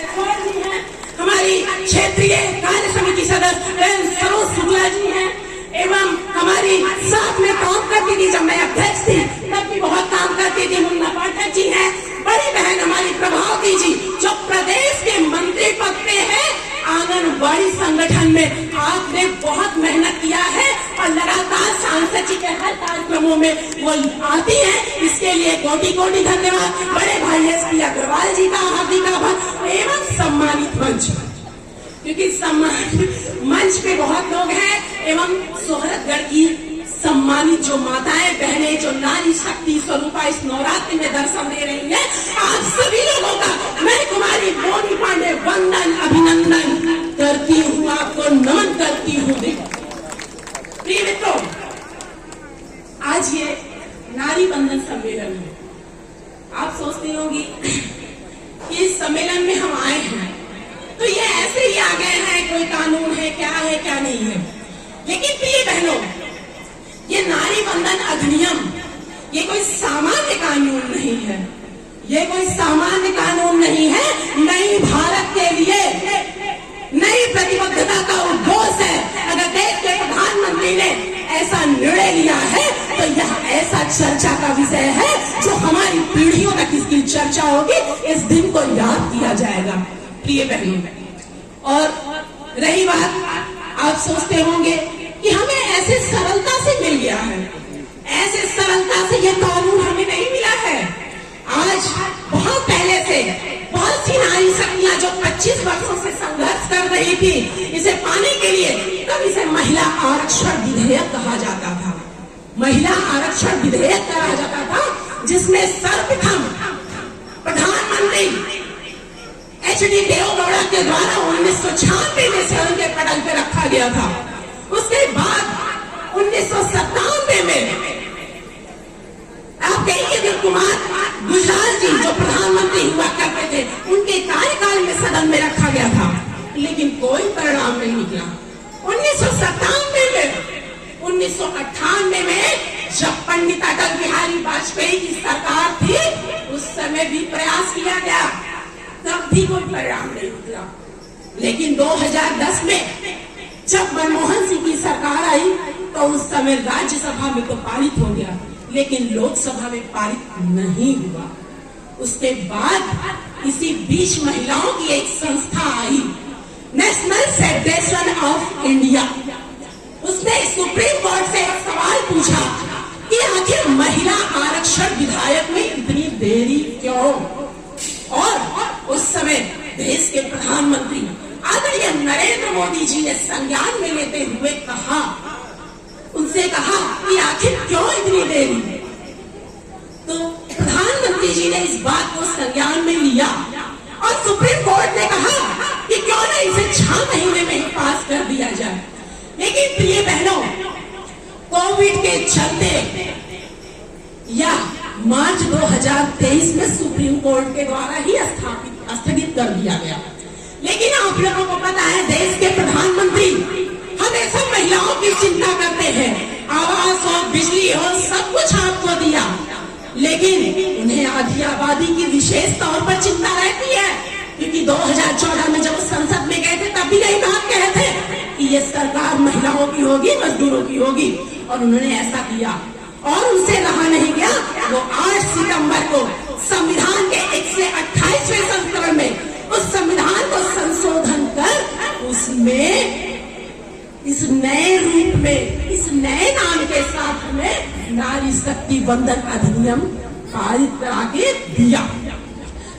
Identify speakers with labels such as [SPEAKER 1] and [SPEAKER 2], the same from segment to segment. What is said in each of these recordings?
[SPEAKER 1] राठौर जी हैं, हमारी क्षेत्रीय कार्य समिति सदस्य सरोज शुक्ला जी हैं, एवं हमारी साथ में काम करती थी, जब मैं अध्यक्ष थी तब भी बहुत काम करती थी, मुन्ना पाठक जी हैं, बड़ी बहन हमारी प्रभावती जी जो प्रदेश के मंत्री पद पे है। आंगनबाड़ी संगठन में आपने बहुत मेहनत किया है और लगातार सांसद जी के हर कार्यक्रमों में वो आती हैं, इसके लिए कोटि कोटि धन्यवाद। बड़े भाई SP अग्रवाल जी का हार्दिक आभार एवं सम्मानित मंच, क्योंकि सम्मानित मंच पे बहुत लोग हैं एवं सोहरतगढ़ की सम्मानित जो माताएं बहनें जो नारी शक्ति स्वरूपा इस नवरात्रि में दर्शन दे रही है, आप सभी लोगों का मैं कुमारी मोनी पांडे वंदन अभिनंदन करती हूँ, आपको नमन करती हूँ। प्रिय मित्रों, आज ये नारी बंधन सम्मेलन है। आप सोचती होंगी कि इस सम्मेलन में हम आए हैं तो ये ऐसे ही आ गए हैं, कोई कानून है क्या नहीं है, लेकिन प्रिय बहनों, ये नारी बंधन अधिनियम ये कोई सामान्य कानून नहीं है, ये कोई सामान्य कानून नहीं है। नई भारत के लिए नई प्रतिबद्धता का उद्घोष है। अगर देश के प्रधानमंत्री ने ऐसा निर्णय लिया है तो यह ऐसा चर्चा का विषय है जो हमारी पीढ़ियों तक इसकी चर्चा होगी, इस दिन को याद किया जाएगा। प्रिय बहनों, और रही बात, आप सोचते होंगे कि हमें ऐसे सरलता से मिल गया है, ऐसे सरलता से यह कानून हमें नहीं मिला है। आज बहुत पहले से बहुत सी नारी शक्तियां जो 25 वर्षों से संघर्ष कर रही थी इसे पाने के लिए, तब इसे महिला आरक्षण विधेयक कहा जाता था। महिला आरक्षण विधेयक कहा जाता था, जिसमें सर्वप्रथम प्रधानमंत्री HD देवेगौड़ा के द्वारा 1996 में से उनके पटल पे रखा गया था। उसके बाद 1997 में आप कहिए कि कुमार गुजराल जी जो प्रधानमंत्री हुआ करते थे, उनके कार्यकाल में सदन में रखा गया था, लेकिन कोई परिणाम नहीं निकला। 1997 में 1998 में जब पंडित अटल बिहारी वाजपेयी की सरकार थी, उस समय भी प्रयास किया गया, तब भी कोई परिणाम नहीं निकला। लेकिन 2010 में जब मनमोहन सिंह की सरकार आई तो उस समय राज्यसभा में तो पारित हो गया, लेकिन लोकसभा में पारित नहीं हुआ। उसके बाद इसी बीच महिलाओं की एक संस्था आई, नेशनल फेडरेशन ऑफ इंडिया। उसने सुप्रीम कोर्ट से एक सवाल पूछा कि आखिर महिला आरक्षण विधेयक में इतनी देरी क्यों? और उस समय देश के प्रधानमंत्री आदरणीय नरेंद्र मोदी जी ने संज्ञान में लेते हुए कहा, उनसे कहा कि आखिर क्यों इतनी देरी? तो प्रधानमंत्री जी ने इस बात को संज्ञान में लिया और सुप्रीम कोर्ट ने कहा कि क्यों न इसे 6 महीने में ही पास कर दिया जाए। लेकिन प्रिय बहनों, कोविड के चलते या मार्च 2023 में सुप्रीम कोर्ट के द्वारा ही स्थगित कर दिया गया। लेकिन आप लोगों को पता है, देश के प्रधानमंत्री हमेशा महिलाओं की चिंता करते हैं, आवास हो, बिजली हो, सब कुछ आपको दिया, लेकिन उन्हें आधी आबादी की विशेष तौर पर चिंता रहती है। क्योंकि 2014 में जब संसद में गए थे तब भी यही बात कहे थे कि ये सरकार महिलाओं की होगी, मजदूरों की होगी, और उन्होंने ऐसा किया। और उनसे रहा नहीं गया, वो 8 सितंबर को संविधान के 128वें संस्करण में उस संविधान को संशोधन कर उसमें इस नए रूप में, इस नए नाम के साथ हमें नारी शक्ति बंधन अधिनियम पारित करा के दिया।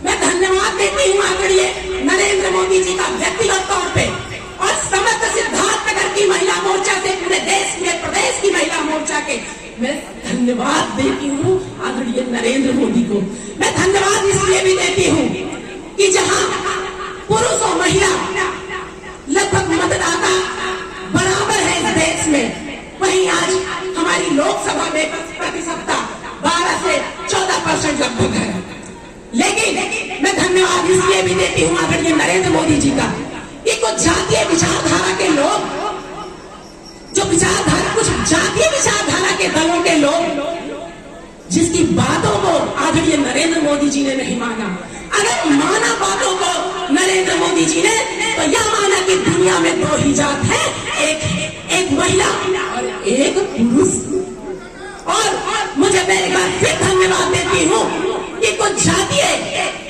[SPEAKER 1] मैं धन्यवाद देती हूँ आदरणीय नरेंद्र मोदी जी का व्यक्तिगत तौर पे, और समस्त सिद्धार्थनगर की महिला मोर्चा से पूरे देश में प्रदेश की महिला मोर्चा के मैं धन्यवाद देती हूँ आदरणीय नरेंद्र मोदी को। मैं धन्यवाद इसलिए भी देती हूँ कि जहाँ पुरुष और महिला लगभग मतदाता बराबर है इस देश में, वहीं आज हमारी लोकसभा में प्रतिशतता 12 से 14% लगभग है। लेकिन मैं धन्यवाद इसलिए भी देती हूँ आदरणीय नरेंद्र मोदी जी का कि कुछ जातीय विचारधारा के लोग, जो विचारधारा, कुछ जातीय विचारधारा के दलों के लोग जिसकी बातों को आदरणीय नरेंद्र मोदी जी ने नहीं माना, अगर माना बातों को नरेंद्र मोदी जी ने, तो यह माना कि दुनिया में दो ही जात है, एक महिला और एक पुरुष। और मुझे मैं एक बार फिर धन्यवाद देती हूँ कि कुछ जातीय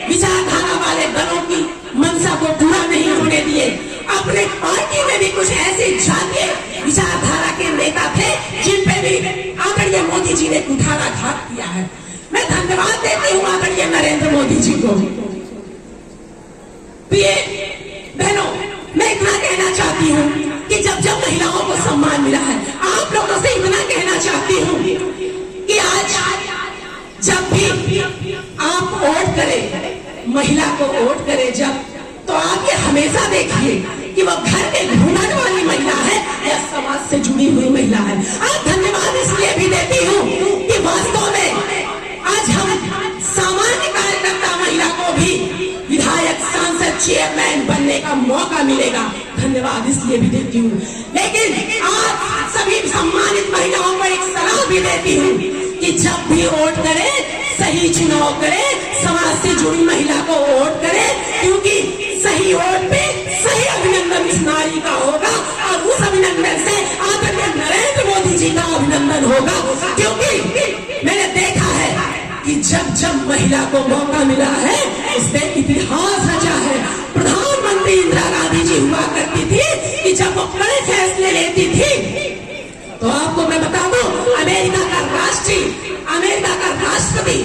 [SPEAKER 1] विचारधारा वाले दलों की मंशा को पूरा नहीं होने दिए। अपने पार्टी में भी कुछ ऐसे जातीय विचारधारा के नेता थे जिन पे भी आदरणीय मोदी जी ने कुठाराघात किया है। मैं धन्यवाद देती हूँ आदरणीय नरेंद्र मोदी जी को। प्रिय बहनों, मैं इतना कहना चाहती हूँ कि जब जब महिलाओं को सम्मान मिला है, आप लोगों से इतना कहना चाहती हूँ कि आज जब भी आप वोट करें, महिला को वोट करें जब, तो आप ये हमेशा देखिए कि वह घर के घूमने वाली महिला है या समाज से जुड़ी हुई महिला है। आज धन्यवाद इसलिए भी देती हूँ कि वास्तव में आज हम सामान्य कार्यकर्ता महिला को भी विधायक, सांसद, चेयरमैन बनने का मौका मिलेगा। धन्यवाद इसलिए भी देती हूँ। लेकिन आज सभी सम्मानित महिलाओं को एक सलाह भी देती हूँ कि जब भी वोट करें, सही चुनाव करें, समाज से जुड़ी महिला को वोट करें, क्योंकि सही वोट पे सही अभिनंदन इस नारी का होगा और उस अभिनंदन से आदरणीय नरेंद्र मोदी जी का अभिनंदन होगा। क्योंकि मैंने देखा है कि जब जब महिला को मौका मिला है, इसने इतिहास रचा है। प्रधानमंत्री इंदिरा गांधी जी हुआ करती थी कि जब वो कड़े फैसले लेती थी, तो आपको मैं बता दूं, अमेरिका का राष्ट्रपति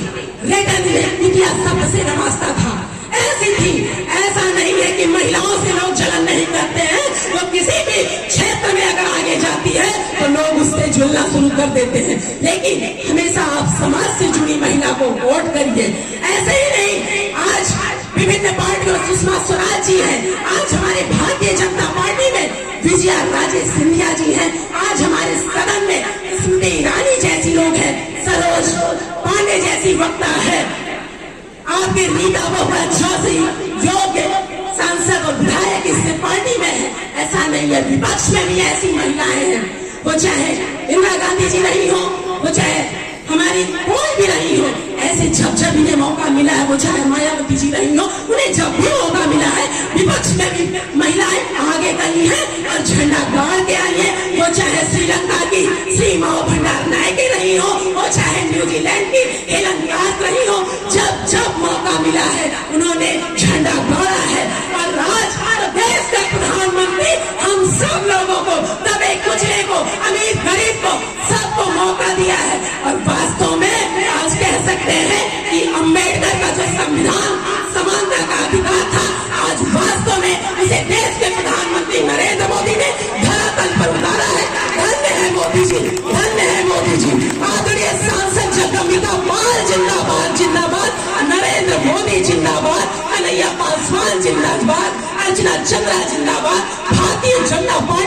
[SPEAKER 1] रेगन इंडिया सबसे नवाजता था। ऐसी थी, ऐसा नहीं है कि महिलाओं से लोग जलन नहीं करते हैं। वो किसी भी क्षेत्र में अगर आगे जाती है तो लोग उससे जुलना शुरू कर देते हैं। लेकिन हमेशा आप समाज से जुड़ी महिला को वोट करिए। ऐसे ही नहीं, आज विभिन्न पार्टियों, सुषमा स्वराज जी हैं, आज हमारे भारतीय जनता पार्टी में विजया राजे सिंधिया जी हैं, आज हमारे सदन में स्मृति ईरानी जैसी लोग हैं, सरोज पांडे जैसी वक्ता है, आपके रीता बहुरा जोशी योग्य सांसद और विधायक इस पार्टी में है। ऐसा नहीं है, विपक्ष में भी ऐसी महिलाएं हैं। वो चाहे इंदिरा गांधी जी नहीं हो, वो चाहे हमारी कोई भी नहीं हो, ऐसे जब जब इन्हें मौका मिला है, वो चाहे मायावती जी नहीं हो, उन्हें जब भी मौका मिला है, विपक्ष में भी महिलाएं आगे गई हैं और झंडा गाड़ के आई है। वो चाहे श्रीलंका की श्री माओ भंडार नायके नहीं हो, वो चाहे न्यूजीलैंड की हेलन क्लार्क नहीं हो, जब जब मौका मिला है उन्होंने झंडा गाड़ा है। और आज देश का प्रधानमंत्री हम सब लोगों को, दबे कुचले को, अमीर गरीब को, सबको मौका दिया है। और वास्तव में आज कह सकते हैं कि अम्बेडकर का जो संविधान समानता का अधिकार था, आज वास्तव में इसे देश के प्रधानमंत्री नरेंद्र मोदी ने धरातल पर उतारा है। धन्य है मोदी जी, धन्य है मोदी जी। आदरणीय सांसद जगदम्बिका पाल जिंदाबाद, जिंदाबाद। नरेंद्र मोदी जिंदाबाद। कन्हैया पासवान जिंदाबाद। अर्चना चंद्रा जिंदाबाद। भारतीय जनता पार्टी